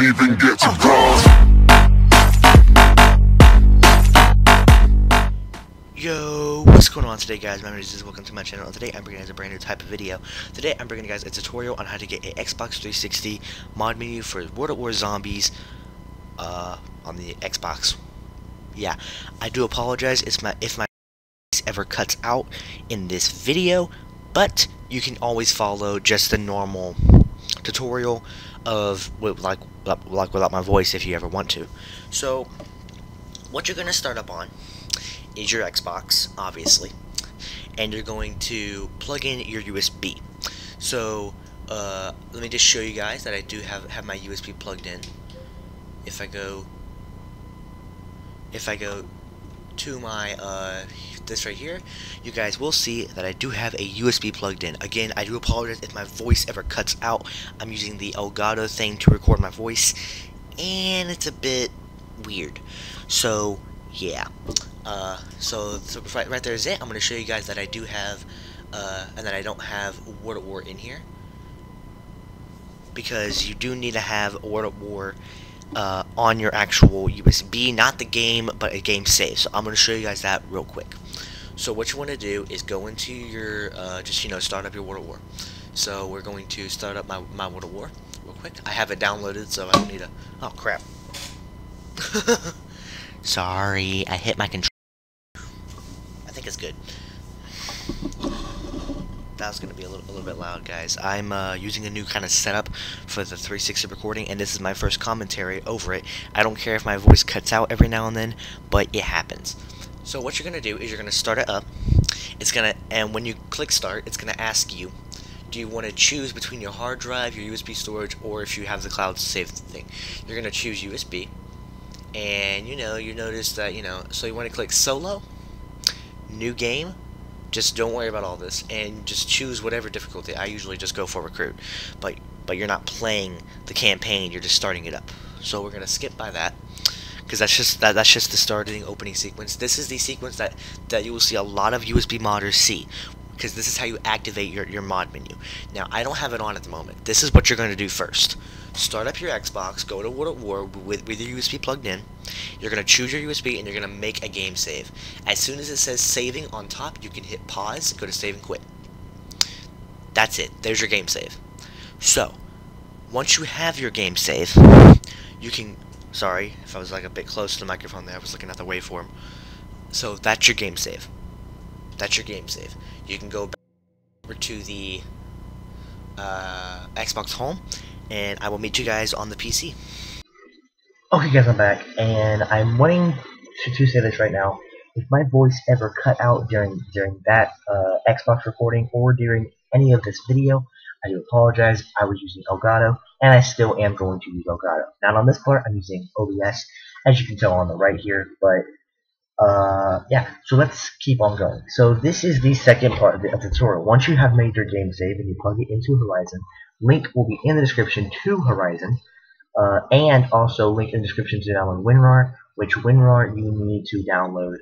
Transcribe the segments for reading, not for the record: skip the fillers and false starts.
even get to cross. Yo, what's going on today, guys? My name is welcome to my channel. And today I'm bringing you guys a brand new type of video. Today I'm bringing you guys a tutorial on how to get an Xbox 360 mod menu for World at War Zombies on the Xbox. Yeah, I do apologize if my voice ever cuts out in this video, but you can always follow just the normal tutorial of like without my voice if you ever want to. So what you're gonna start up on is your Xbox, obviously, and you're going to plug in your USB. So let me just show you guys that I do have my USB plugged in. If I go to my this right here, you guys will see that I do have a USB plugged in. Again, I do apologize if my voice ever cuts out. I'm using the Elgato thing to record my voice, and it's a bit weird. So yeah. So right there is it. I'm going to show you guys that I do have, and that I don't have World at War in here, because you do need to have World at War on your actual USB, not the game, but a game save. So I'm going to show you guys that real quick. So what you want to do is go into your, start up your World at War. So we're going to start up my World at War real quick. I have it downloaded, so I don't need to. Oh crap! Sorry, I hit my control. I think it's good. That was going to be a little bit loud, guys. I'm using a new kind of setup for the 360 recording, and this is my first commentary over it. I don't care if my voice cuts out every now and then, but it happens. So what you're going to do is you're going to start it up. And when you click start, it's going to ask you, do you want to choose between your hard drive, your USB storage, or if you have the cloud save thing. You're going to choose USB. And you notice that, so you want to click solo, new game. Just don't worry about all this, and just choose whatever difficulty. I usually just go for recruit, but you're not playing the campaign, you're just starting it up. So we're gonna skip by that, because that's just the starting opening sequence. This is the sequence that you will see a lot of USB modders see, because this is how you activate your mod menu. Now I don't have it on at the moment. This is what you're going to do first. Start up your Xbox, go to World at War with your USB plugged in. You're going to choose your USB and you're going to make a game save. As soon as it says saving on top, you can hit pause, go to save and quit. That's it. There's your game save. So once you have your game save, you can, sorry if I was like a bit close to the microphone there, I was looking at the waveform. So that's your game save. That's your game save. You can go back over to the Xbox home, and I will meet you guys on the PC. Okay guys, I'm back, and I'm wanting to say this right now. If my voice ever cut out during that Xbox recording or during any of this video, I do apologize. I was using Elgato, and I still am going to use Elgato. Now on this part, I'm using OBS, as you can tell on the right here, but yeah, so let's keep on going. So this is the second part of the tutorial. Once you have made your game save and you plug it into Horizon, link will be in the description to Horizon, and also link in the description to download WinRAR, which WinRAR you need to download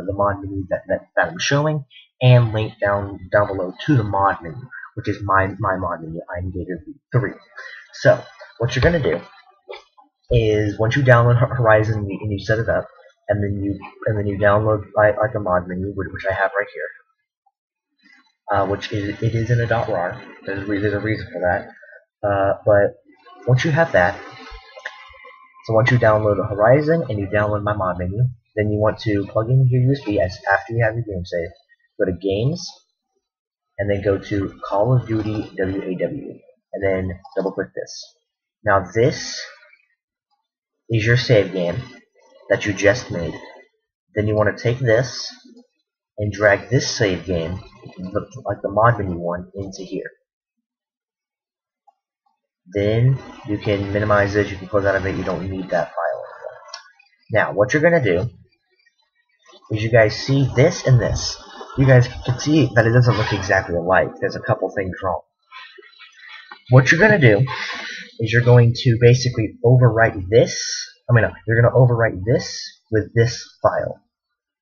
the mod menu that I'm showing, and link down below to the mod menu, which is my mod menu, I'm Gator V3. So what you're going to do is once you download Horizon and you set it up, and then you download like a mod menu, which I have right here, which is in a .rar. There's a reason for that. But once you have that, so once you download Horizon and you download my mod menu, then you want to plug in your USB after you have your game save. Go to Games, and then go to Call of Duty WAW, and then double click this. Now this is your save game that you just made. Then you want to take this and drag this save game, like the mod menu one, into here. Then you can minimize it, you can close out of it, you don't need that file anymore. Now what you're going to do is you guys see this and this. You guys can see that it doesn't look exactly alike. There's a couple things wrong. What you're going to do is you're going to basically overwrite this. You're going to overwrite this with this file.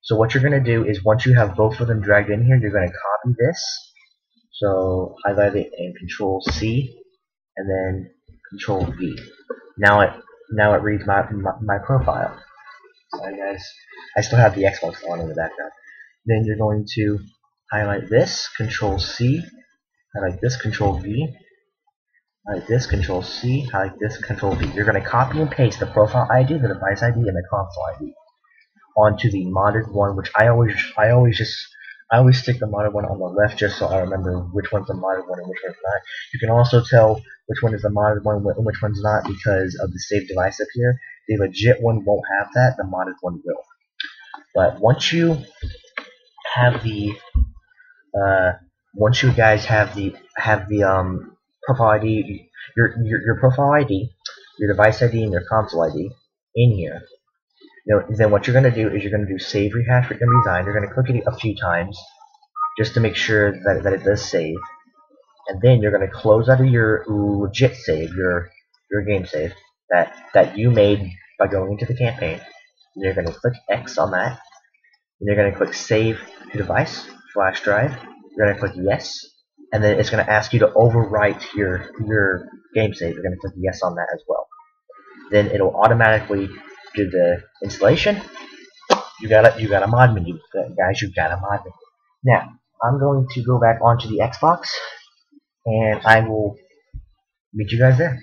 So what you're going to do is once you have both of them dragged in here, you're going to copy this. So highlight it and Control C, and then Control V. Now now it reads my profile. Sorry guys, I still have the Xbox on in the background. Then you're going to highlight this, Control C, highlight this, Control V, highlight this, Control C, highlight this, Control V. You're going to copy and paste the profile ID, the device ID, and the console ID onto the modded one, which I always stick the modded one on the left just so I remember which one's the modded one and which one's not. You can also tell which one is the modded one and which one's not because of the save device up here. The legit one won't have that, the modded one will. But once you have the once you guys have the profile ID, your profile ID, your device ID, and your console ID in here, then what you're going to do is you're going to do save rehash for design. You're going to click it a few times just to make sure that it does save, and then you're going to close out of your legit save, your game save that you made by going into the campaign. And you're going to click X on that, and you're going to click save to device, flash drive. You're going to click yes, and then it's going to ask you to overwrite your game save. You're going to click yes on that as well. Then it'll automatically do the installation. You got a mod menu, guys. You got a mod menu. Now I'm going to go back onto the Xbox, and I will meet you guys there.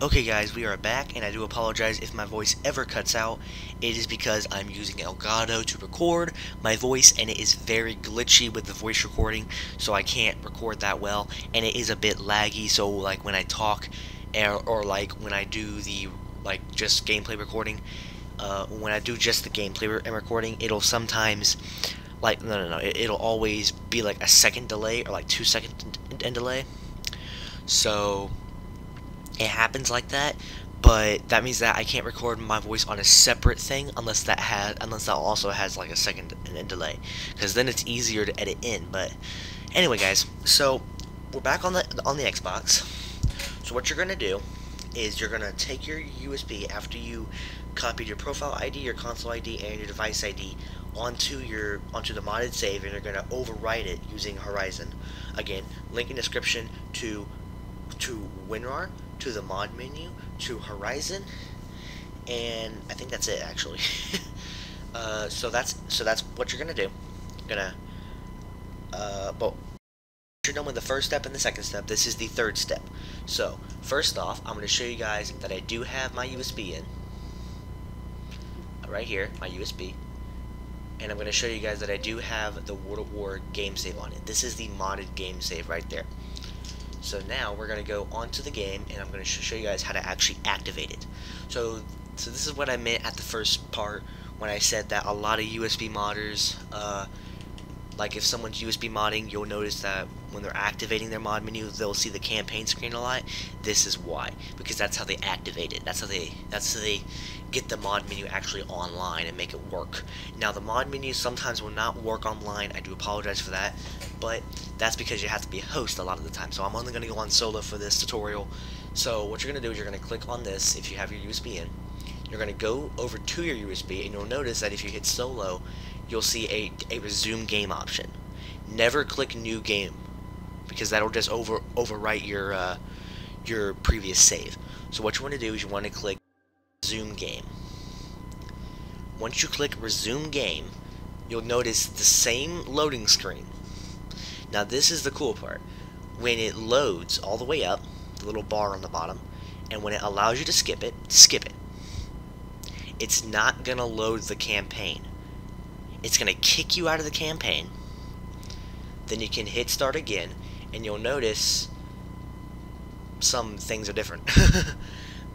Okay guys, we are back, and I do apologize if my voice ever cuts out. It is because I'm using Elgato to record my voice, and it is very glitchy with the voice recording, so I can't record that well, and it is a bit laggy, so like when I talk, or like when I do the just gameplay recording, when I do just the gameplay recording, it'll sometimes it'll always be like a second delay or like 2 second delay. So it happens like that, but that means that I can't record my voice on a separate thing unless that also has like a second delay, because then it's easier to edit in. But anyway, guys, so we're back on the Xbox. So what you're gonna do is you're gonna take your USB after you copied your profile ID, your console ID, and your device ID onto the modded save, and you're gonna overwrite it using Horizon. Again, link in description to WinRAR, to the mod menu, to Horizon, and I think that's it actually. So that's what you're gonna do. But you're done with the first step and the second step. This is the third step. So first off, I'm gonna show you guys that I do have my USB in right here, my USB, and I'm gonna show you guys that I do have the World of War game save on it. This is the modded game save right there. So now we're going to go onto the game, and I'm going to show you guys how to actually activate it. So this is what I meant at the first part when I said that a lot of USB modders, like if someone's USB modding, you'll notice that when they're activating their mod menu, they'll see the campaign screen a lot. This is why, because that's how they activate it. That's how they get the mod menu actually online and make it work. Now the mod menu sometimes will not work online. I do apologize for that, but that's because you have to be a host a lot of the time. So I'm only going to go on solo for this tutorial. So what you're going to do is you're going to click on this if you have your USB in. You're going to go over to your USB, and you'll notice that if you hit solo, you'll see a resume game option. Never click new game, because that'll just overwrite your previous save. So what you want to do is you want to click resume game. Once you click resume game, you'll notice the same loading screen. Now this is the cool part. When it loads all the way up, the little bar on the bottom, and when it allows you to skip it, skip it. It's not gonna load the campaign. It's gonna kick you out of the campaign. Then you can hit start again, and you'll notice some things are different.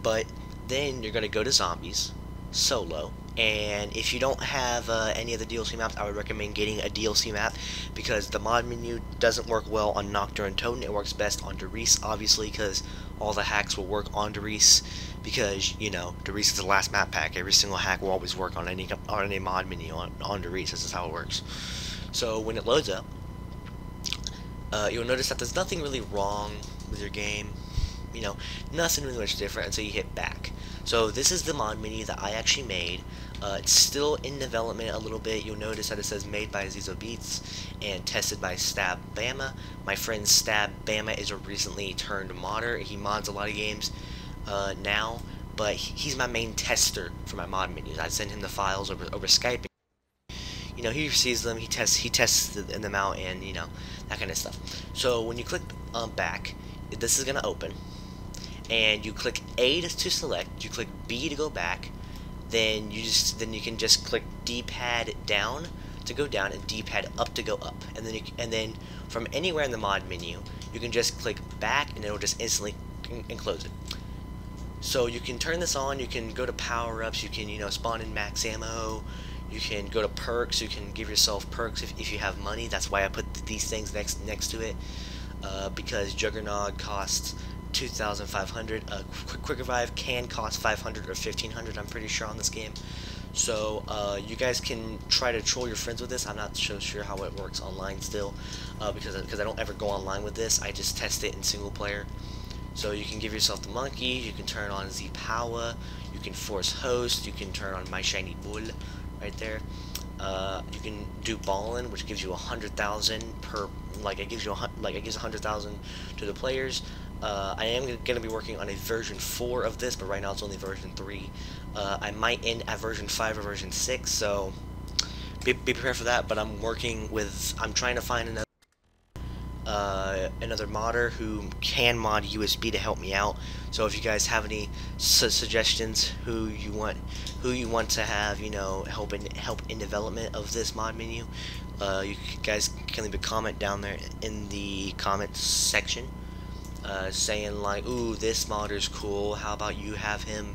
But then you're gonna go to zombies, solo, and if you don't have any of the DLC maps, I would recommend getting a DLC map, because the mod menu doesn't work well on Nocturne and Toten. It works best on Derice, obviously, because all the hacks will work on Derice, because, you know, Derice is the last map pack. Every single hack will always work on any mod menu on Derice. This is how it works. So when it loads up, you'll notice that there's nothing really wrong with your game. you know, nothing really much different until you hit back. So this is the mod menu that I actually made. It's still in development a little bit. You'll notice that it says made by Zizo Beats and tested by Stab Bama. My friend Stab Bama is a recently turned modder. He mods a lot of games now, but he's my main tester for my mod menus. I send him the files over Skype. You know, he receives them, he tests them out, and you know, that kind of stuff. So when you click back, this is gonna open, and you click A to select, you click B to go back, then you can just click D-pad down to go down and D-pad up to go up, and then from anywhere in the mod menu, you can just click back and it'll just instantly close it. So you can turn this on, you can go to power-ups, you can, you know, spawn in max ammo, you can go to perks, you can give yourself perks if you have money. That's why I put these things next to it, because Juggernaut costs 2,500. Quick Revive can cost 500 or 1,500, I'm pretty sure, on this game. So you guys can try to troll your friends with this. I'm not so sure how it works online still, because I don't ever go online with this. I just test it in single player. So you can give yourself the monkey, you can turn on Z Power, you can force host, you can turn on My Shiny Bull right there. You can do ballin', which gives you 100,000 per, it gives 100,000 to the players. I am going to be working on a version 4 of this, but right now it's only version 3. I might end at version 5 or version 6, so be prepared for that. But I'm trying to find another modder who can mod USB to help me out. So if you guys have any suggestions who you want to have, you know, help in development of this mod menu, you guys can leave a comment down there in the comments section, saying like, ooh, this modder's cool, how about you have him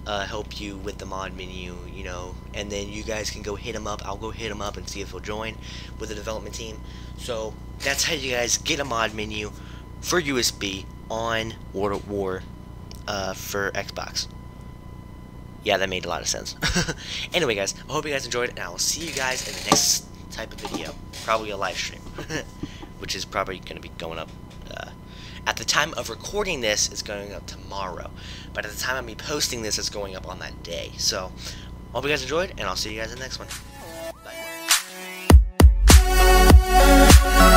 help you with the mod menu, you know, and then you guys can go hit him up. I'll go hit him up and see if he'll join with the development team. So that's how you guys get a mod menu for USB on World at War for Xbox. Yeah, that made a lot of sense. Anyway, guys, I hope you guys enjoyed it, and I will see you guys in the next type of video, probably a live stream, which is probably going to be going up. At the time of recording this, it's going up tomorrow, but at the time of me posting this, it's going up on that day. So, hope you guys enjoyed, and I'll see you guys in the next one. Bye.